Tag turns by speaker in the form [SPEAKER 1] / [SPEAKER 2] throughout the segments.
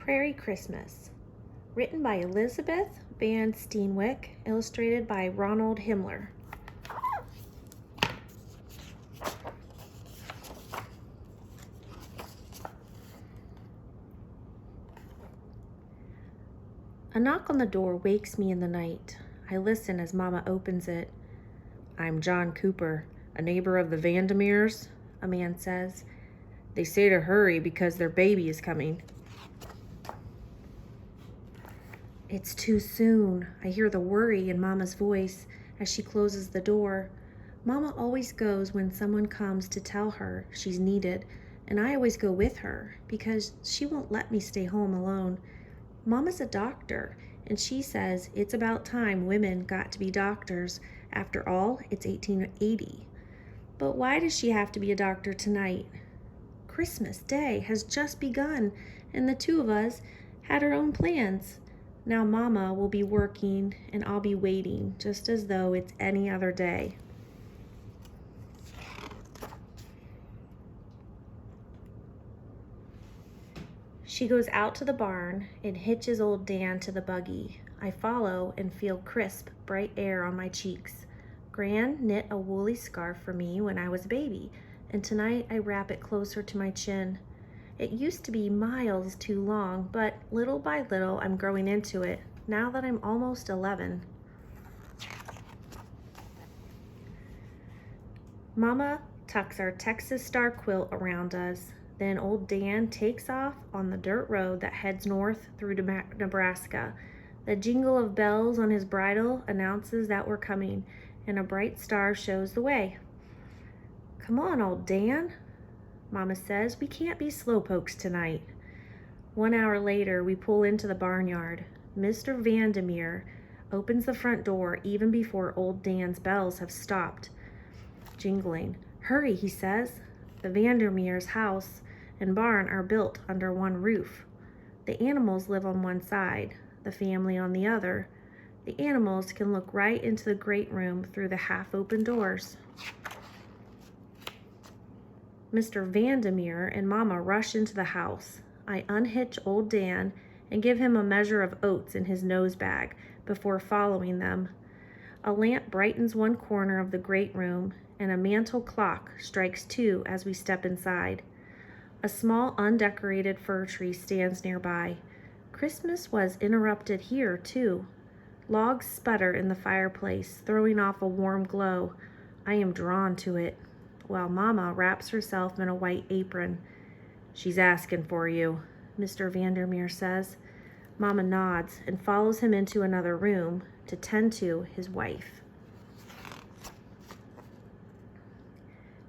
[SPEAKER 1] Prarie Christmas, written by Elizabeth Van Steenwyck, illustrated by Ronald Himmler. A knock on the door wakes me in the night. I listen as Mama opens it. "I'm John Cooper, a neighbor of the Vandermeers," a man says. "They say to hurry because their baby is coming." It's too soon. I hear the worry in Mama's voice as she closes the door. Mama always goes when someone comes to tell her she's needed, and I always go with her because she won't let me stay home alone. Mama's a doctor, and she says it's about time women got to be doctors. After all, it's 1880. But why does she have to be a doctor tonight? Christmas Day has just begun, and the two of us had our own plans. Now Mama will be working, and I'll be waiting, just as though it's any other day. She goes out to the barn and hitches old Dan to the buggy. I follow and feel crisp, bright air on my cheeks. Gran knit a woolly scarf for me when I was a baby, and tonight I wrap it closer to my chin. It used to be miles too long, but little by little I'm growing into it, now that I'm almost 11. Mama tucks our Texas Star quilt around us. Then old Dan takes off on the dirt road that heads north through Nebraska. The jingle of bells on his bridle announces that we're coming, and a bright star shows the way. "Come on, old Dan," Mama says. "We can't be slowpokes tonight." 1 hour later, we pull into the barnyard. Mr. Vandermeer opens the front door even before old Dan's bells have stopped jingling. "Hurry," he says. The Vandermeer's house and barn are built under one roof. The animals live on one side, the family on the other. The animals can look right into the great room through the half-open doors. Mr. Vandermeer and Mama rush into the house. I unhitch old Dan and give him a measure of oats in his nose bag before following them. A lamp brightens one corner of the great room, and a mantel clock strikes 2 as we step inside. A small undecorated fir tree stands nearby. Christmas was interrupted here, too. Logs sputter in the fireplace, throwing off a warm glow. I am drawn to it, while Mama wraps herself in a white apron. "She's asking for you," Mr. Vandermeer says. Mama nods and follows him into another room to tend to his wife.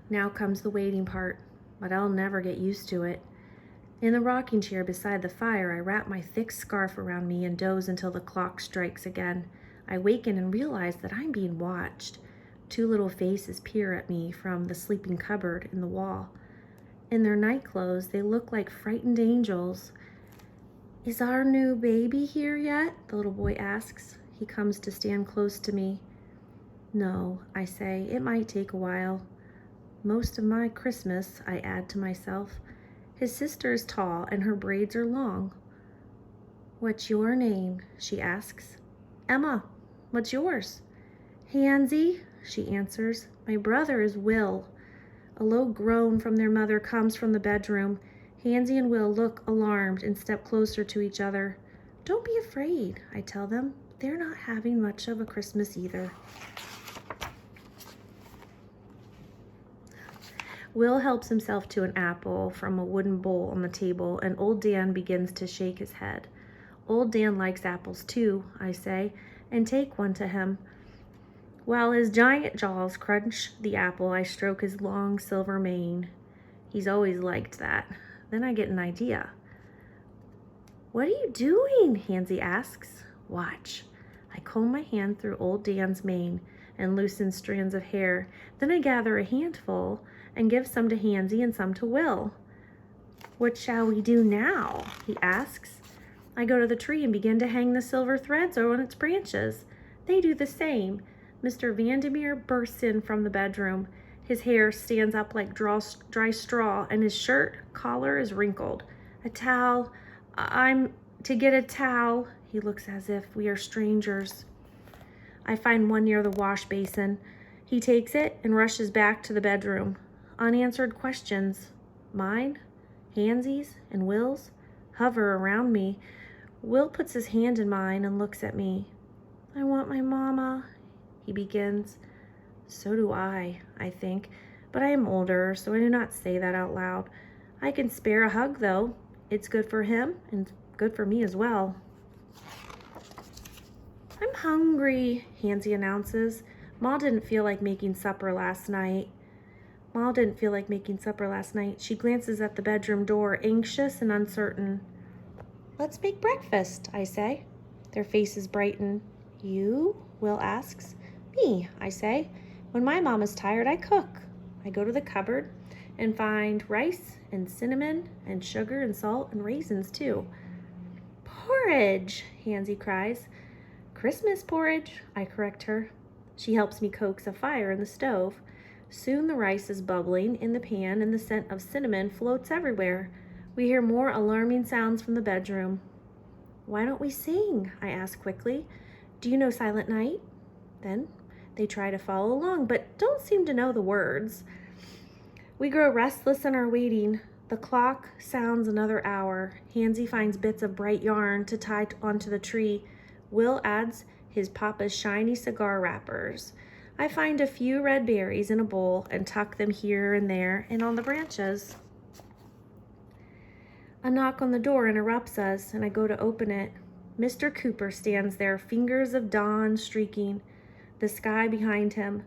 [SPEAKER 1] Now comes the waiting part, but I'll never get used to it. In the rocking chair beside the fire, I wrap my thick scarf around me and doze until the clock strikes again. I waken and realize that I'm being watched. 2 little faces peer at me from the sleeping cupboard in the wall. In their night clothes, they look like frightened angels. "Is our new baby here yet?" the little boy asks. He comes to stand close to me. "No," I say. "It might take a while." "Most of my Christmas," I add to myself. His sister is tall and her braids are long. "What's your name?" she asks. "Emma. What's yours?" "Hansy," she answers. "My brother is Will." A low groan from their mother comes from the bedroom. Hansy and Will look alarmed and step closer to each other. "Don't be afraid," I tell them. "They're not having much of a Christmas either." Will helps himself to an apple from a wooden bowl on the table, and old Dan begins to shake his head. "Old Dan likes apples too," I say, and take one to him. While his giant jaws crunch the apple, I stroke his long silver mane. He's always liked that. Then I get an idea. "What are you doing?" Hansy asks. "Watch." I comb my hand through old Dan's mane and loosen strands of hair. Then I gather a handful and give some to Hansy and some to Will. "What shall we do now?" he asks. I go to the tree and begin to hang the silver threads on its branches. They do the same. Mr. Vandermeer bursts in from the bedroom. His hair stands up like dry straw, and his shirt collar is wrinkled. A towel I'm to get a towel. He looks as if we are strangers. I find one near the wash basin. He takes it and rushes back to the bedroom. Unanswered questions, mine, Hansie's, and Will's, hover around me. Will puts his hand in mine and looks at me. I want my mama, he begins. So do I think, but I am older, so I do not say that out loud. I can spare a hug, though. It's good for him and good for me as well. I'm hungry, Hansie announces. Ma didn't feel like making supper last night. She glances at the bedroom door, anxious and uncertain. Let's make breakfast, I say. Their faces brighten. You? Will asks. Me, I say. When my mom is tired, I cook. I go to the cupboard and find rice and cinnamon and sugar and salt and raisins too. Porridge, Hansie cries. Christmas porridge, I correct her. She helps me coax a fire in the stove. Soon the rice is bubbling in the pan and the scent of cinnamon floats everywhere. We hear more alarming sounds from the bedroom. Why don't we sing? I ask quickly. Do you know Silent Night? Then they try to follow along, but don't seem to know the words. We grow restless in our waiting. The clock sounds another hour. Hansie finds bits of bright yarn to tie onto the tree. Will adds his papa's shiny cigar wrappers. I find a few red berries in a bowl and tuck them here and there and on the branches. A knock on the door interrupts us, and I go to open it. Mr. Cooper stands there, fingers of dawn streaking the sky behind him.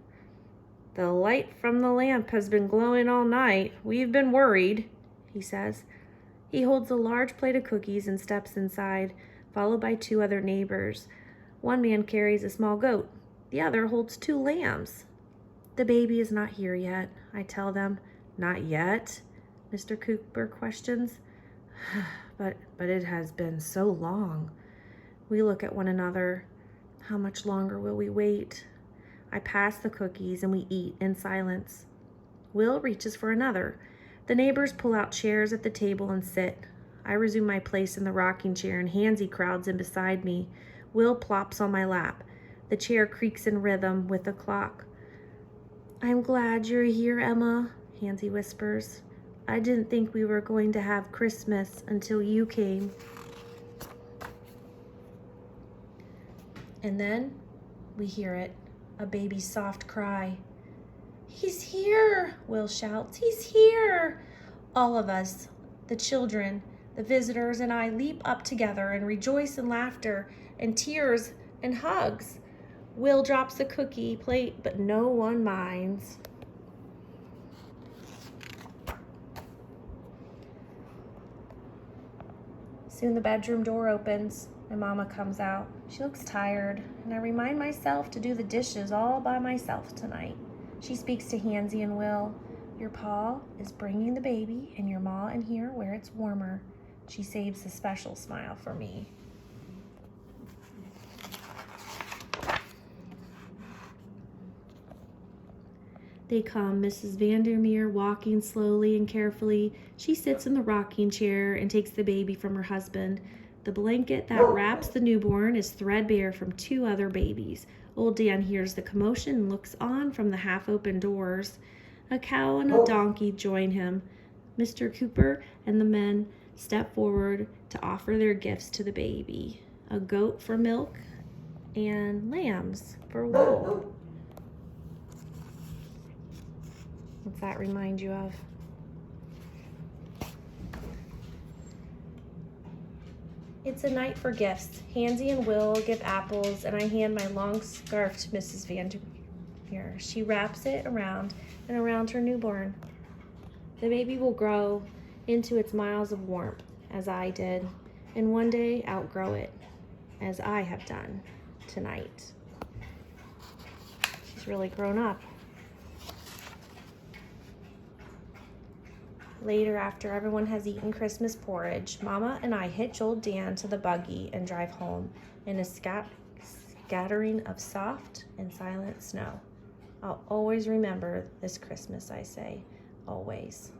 [SPEAKER 1] The light from the lamp has been glowing all night. We've been worried, he says. He holds a large plate of cookies and steps inside, followed by two other neighbors. One man carries a small goat. The other holds 2 lambs. The baby is not here yet, I tell them. Not yet? Mr. Cooper questions. But it has been so long. We look at one another. How much longer will we wait? I pass the cookies and we eat in silence. Will reaches for another. The neighbors pull out chairs at the table and sit. I resume my place in the rocking chair and Hansie crowds in beside me. Will plops on my lap. The chair creaks in rhythm with the clock. I'm glad you're here, Emma, Hansie whispers. I didn't think we were going to have Christmas until you came. And then we hear it, a baby's soft cry. He's here, Will shouts. He's here. All of us, the children, the visitors, and I leap up together and rejoice in laughter and tears and hugs. Will drops the cookie plate, but no one minds. Soon the bedroom door opens. My mama comes out. She looks tired, and I remind myself to do the dishes all by myself tonight. She speaks to Hansie and Will. Your pa is bringing the baby and your ma in here where it's warmer. She saves a special smile for me. They come, Mrs. Vandermeer walking slowly and carefully. She sits in the rocking chair and takes the baby from her husband. The blanket that wraps the newborn is threadbare from 2 other babies. Old Dan hears the commotion and looks on from the half-open doors. A cow and a donkey join him. Mr. Cooper and the men step forward to offer their gifts to the baby. A goat for milk and lambs for wool. What's that remind you of? It's a night for gifts. Hansie and Will give apples, and I hand my long scarf to Mrs. Vandermeer. She wraps it around and around her newborn. The baby will grow into its miles of warmth, as I did, and one day outgrow it, as I have done tonight. She's really grown up. Later, after everyone has eaten Christmas porridge, Mama and I hitch old Dan to the buggy and drive home in a scattering of soft and silent snow. I'll always remember this Christmas, I say, always.